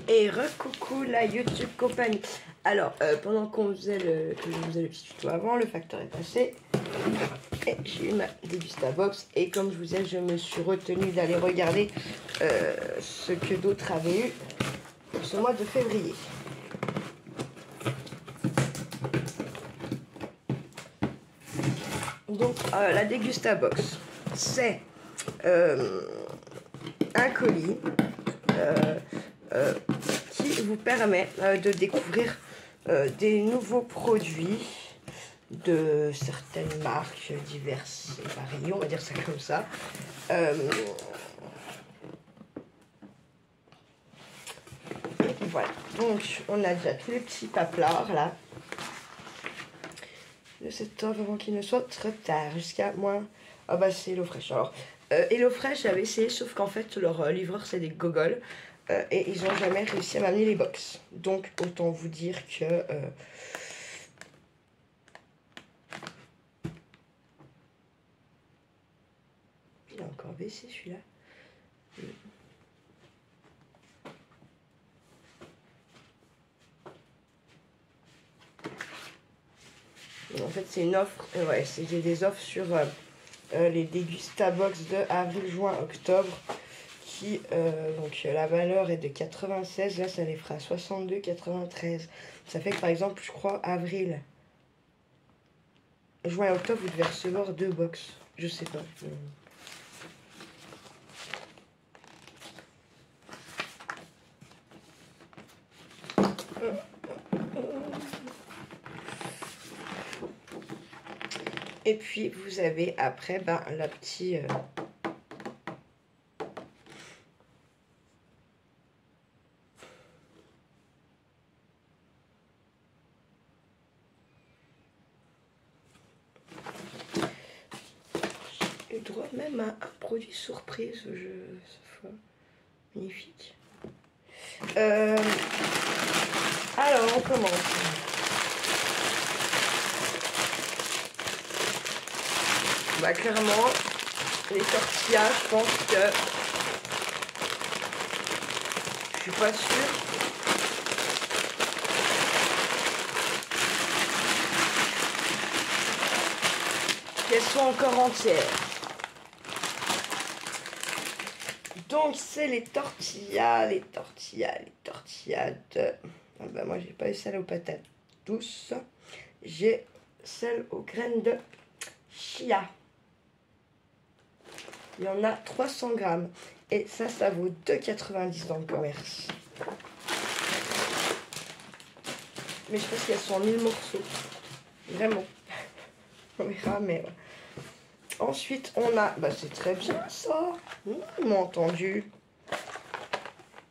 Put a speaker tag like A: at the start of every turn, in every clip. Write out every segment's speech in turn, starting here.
A: Et recoucou la YouTube compagnie. Alors, pendant qu'on faisait que je faisais le petit tuto avant, le facteur est passé. Et j'ai eu ma dégustabox. Et comme je vous ai, je me suis retenue d'aller regarder ce que d'autres avaient eu pour ce mois de février. Donc, la dégustabox, c'est un colis qui vous permet de découvrir des nouveaux produits de certaines marques diverses et variées, on va dire ça comme ça. Voilà, donc on a déjà tous les petits paplards là de cette offre avant qu'il ne soit trop tard, jusqu'à moins. Ah bah c'est HelloFresh. Alors HelloFresh, j'avais essayé, sauf qu'en fait leur livreur c'est des gogoles et ils n'ont jamais réussi à m'amener les box. Donc autant vous dire que il a encore baissé celui-là. En fait, c'est une offre. Ouais, j'ai des offres sur les Dégustabox de avril, juin, octobre. Qui, donc la valeur est de 96. Là, ça les fera 62,93. Ça fait que par exemple, je crois, avril, juin et octobre, vous devez recevoir 2 box. Je sais pas. Et puis vous avez après la petite j'ai eu droit même à un produit surprise. Magnifique. Alors on commence. Bah clairement, les tortillas, je pense que je suis pas sûre. Qu'elles sont encore entières. Donc c'est les tortillas de... Ah bah moi j'ai pas eu celle aux patates douces. J'ai celle aux graines de chia. Il y en a 300 grammes. Et ça vaut 2,90 dans le commerce. Mais je pense qu'elles sont en 1000 morceaux. Vraiment. On verra, mais... Ouais. Ensuite, on a... Bah, c'est très bien, ça. Ils m'ont entendu.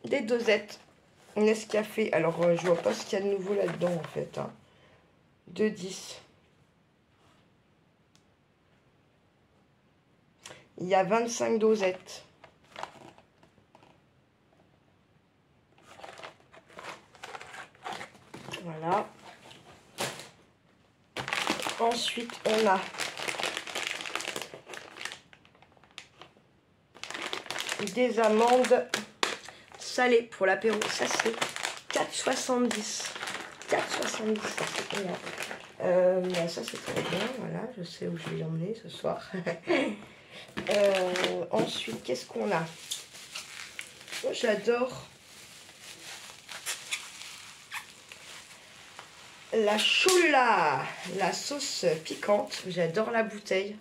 A: Des dosettes. Nescafé. Alors, je vois pas ce qu'il y a de nouveau là-dedans, en fait. Hein. 2,10. Il y a 25 dosettes. Voilà. Ensuite, on a des amandes salées pour l'apéro. Ça, c'est 4,70. 4,70, ça c'est bien. Ça, c'est très bien. Voilà, je sais où je vais l'emmener ce soir. Ensuite, qu'est-ce qu'on a? Moi, j'adore la choula, la sauce piquante. J'adore la bouteille.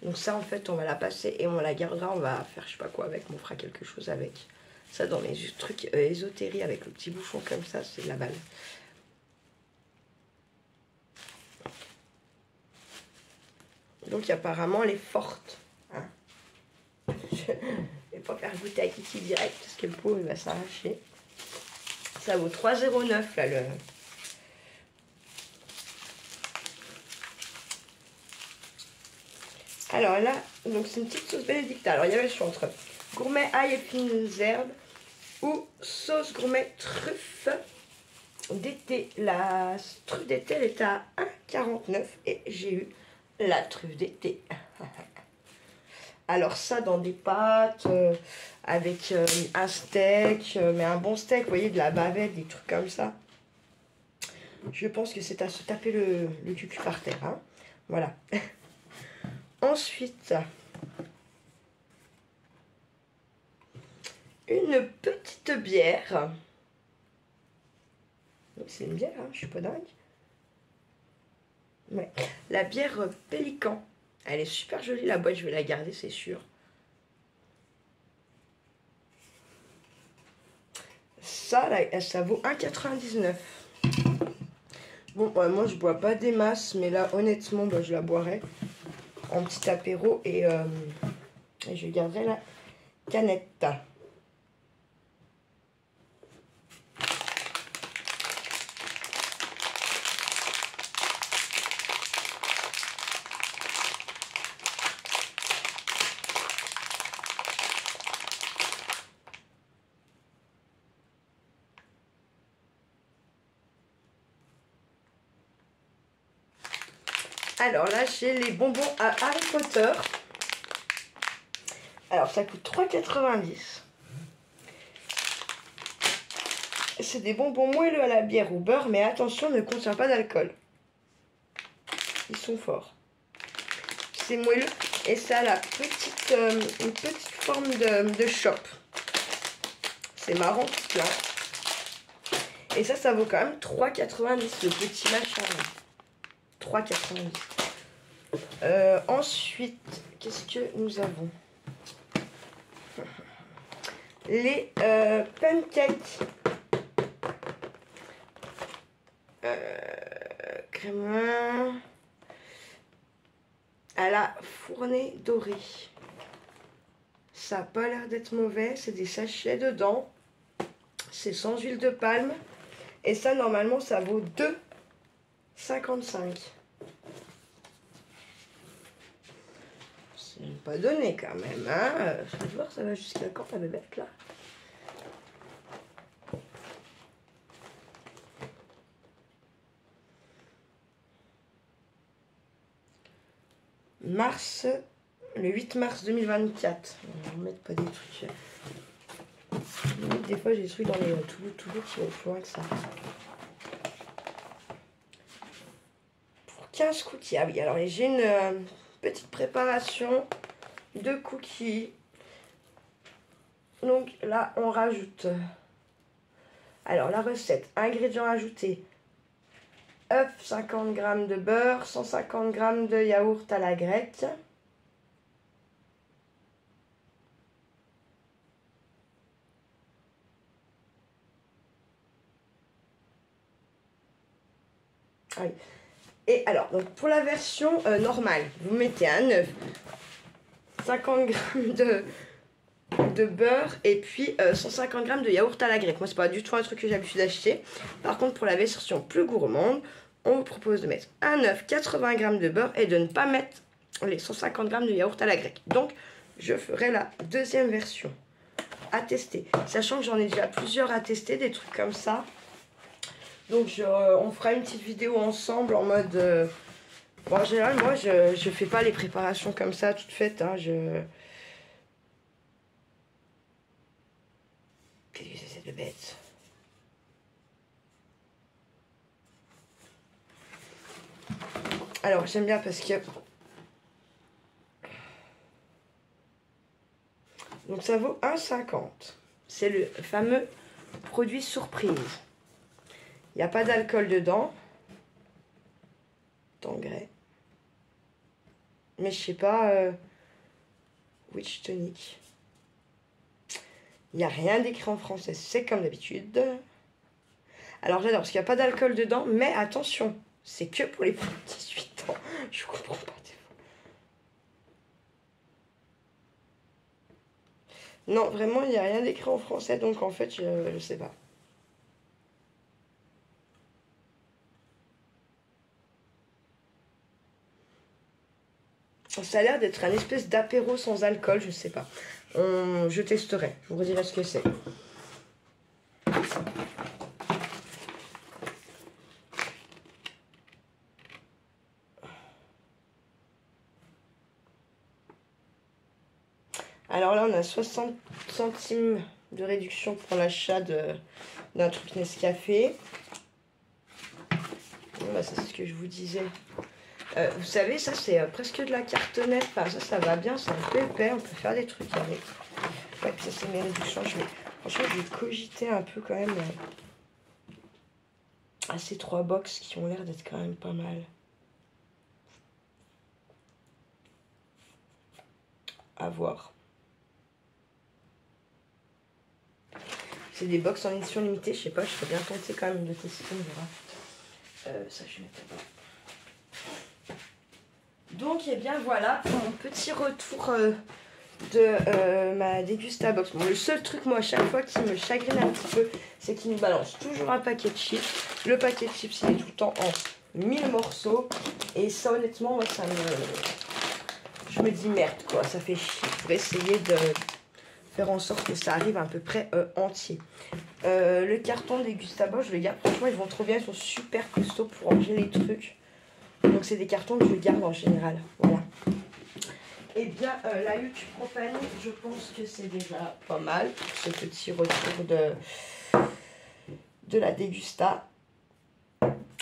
A: Donc ça, en fait, on va la passer et on la gardera. On va faire je sais pas quoi avec. On fera quelque chose avec. Ça, dans les trucs ésotéries avec le petit bouchon comme ça, c'est la balle. Donc apparemment, elle est forte. Hein. Je vais pas faire goûter à Kiki direct parce que le pot il va s'arracher. Ça vaut 3,09 là le... Alors là, donc c'est une petite sauce bénédicta. Alors il y avait le choix entre gourmet ail et fines herbes ou sauce gourmet truffe d'été. La truffe d'été elle était à 1,49 et j'ai eu la truffe d'été. Alors ça, dans des pâtes, avec un steak, mais un bon steak, vous voyez, de la bavette, des trucs comme ça. Je pense que c'est à se taper le cul par terre. Hein. Voilà. Ensuite, une petite bière. C'est une bière, hein, je suis pas dingue. Ouais. La bière Pélican. Elle est super jolie, la boîte, je vais la garder, c'est sûr. Ça, là, ça vaut 1,99 €. Bon, moi, je bois pas des masses, mais là, honnêtement, bah, je la boirai en petit apéro et je garderai la canette. Alors là, j'ai les bonbons à Harry Potter. Alors, ça coûte 3,90 €. C'est des bonbons moelleux à la bière ou beurre, mais attention, ne contient pas d'alcool. Ils sont forts. C'est moelleux et ça a une petite forme de chope. C'est marrant tout cela. Et ça vaut quand même 3,90 € le petit machin. 3,90 €. Ensuite, qu'est-ce que nous avons? Les pancakes crémeux à la fournée dorée. Ça n'a pas l'air d'être mauvais. C'est des sachets dedans. C'est sans huile de palme. Et ça, normalement, ça vaut 2,55 €. C'est pas donné quand même. Hein, je vais voir, ça va jusqu'à quand la bébête là? Mars, le 8 mars 2024. On va mettre pas des trucs. Des fois, j'ai des trucs dans les Toulouse qui vont plus loin que ça. Pour 15 cookies. Ah oui, alors j'ai une petite préparation de cookies. Donc là, on rajoute. Alors, la recette. Ingrédients ajoutés. œufs, 50 g de beurre, 150 g de yaourt à la grecque. Ah oui. Et alors, donc pour la version normale, vous mettez un œuf, 50 g de beurre et puis 150 g de yaourt à la grecque. Moi, c'est pas du tout un truc que j'ai l'habitude d'acheter. Par contre, pour la version plus gourmande, on vous propose de mettre un œuf, 80 g de beurre et de ne pas mettre les 150 g de yaourt à la grecque. Donc, je ferai la deuxième version à tester. Sachant que j'en ai déjà plusieurs à tester, des trucs comme ça. Donc, on fera une petite vidéo ensemble en mode... Bon, en général, moi, je fais pas les préparations comme ça, toutes faites. Hein, Qu'est-ce que c'est cette bête? Alors, j'aime bien parce que... Donc, ça vaut 1,50 €. C'est le fameux produit surprise. Il n'y a pas d'alcool dedans. D'engrais. Mais je sais pas... Witch Tonic. Il n'y a rien d'écrit en français. C'est comme d'habitude. Alors, j'adore parce qu'il n'y a pas d'alcool dedans. Mais attention, c'est que pour les plus de 18 ans. Je comprends pas. Non, vraiment, il n'y a rien d'écrit en français. Donc, en fait, je sais pas. Ça a l'air d'être un espèce d'apéro sans alcool, je sais pas. Je testerai, je vous redirai ce que c'est. Alors là, on a 60 centimes de réduction pour l'achat d'un truc Nescafé. Bon, bah, ça, c'est ce que je vous disais. Vous savez, ça, c'est presque de la cartonnette. Enfin, ça va bien, c'est un peu épais. On peut faire des trucs avec. Ouais, puis ça, c'est mes réductions. Franchement, je vais cogiter un peu quand même à ces 3 box qui ont l'air d'être quand même pas mal. À voir. C'est des box en édition limitée. Je sais pas, je serais bien tentée quand même de tester. On verra. Ça, je vais mettre là-bas. Donc, et bien voilà pour mon petit retour de ma Dégusta box. Bon, le seul truc, moi, à chaque fois qui me chagrine un petit peu, c'est qu'il me balance toujours un paquet de chips. Le paquet de chips, il est tout le temps en 1000 morceaux. Et ça, honnêtement, moi, ça me... Je me dis merde, quoi. Ça fait chier. Je vais essayer de faire en sorte que ça arrive à peu près entier. Le carton Dégusta box, je le garde. Franchement, ils vont trop bien. Ils sont super costauds pour ranger les trucs. Donc, c'est des cartons que je garde en général. Voilà. Et bien, la YouTube Propane, je pense que c'est déjà pas mal pour ce petit retour de la Dégusta.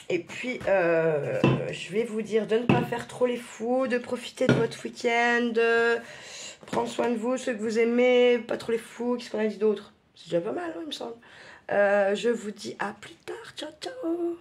A: Et puis, je vais vous dire de ne pas faire trop les fous, de profiter de votre week-end, de prendre soin de vous, ceux que vous aimez, pas trop les fous, qu'est-ce qu'on a dit d'autre? C'est déjà pas mal, hein, il me semble. Je vous dis à plus tard, ciao ciao.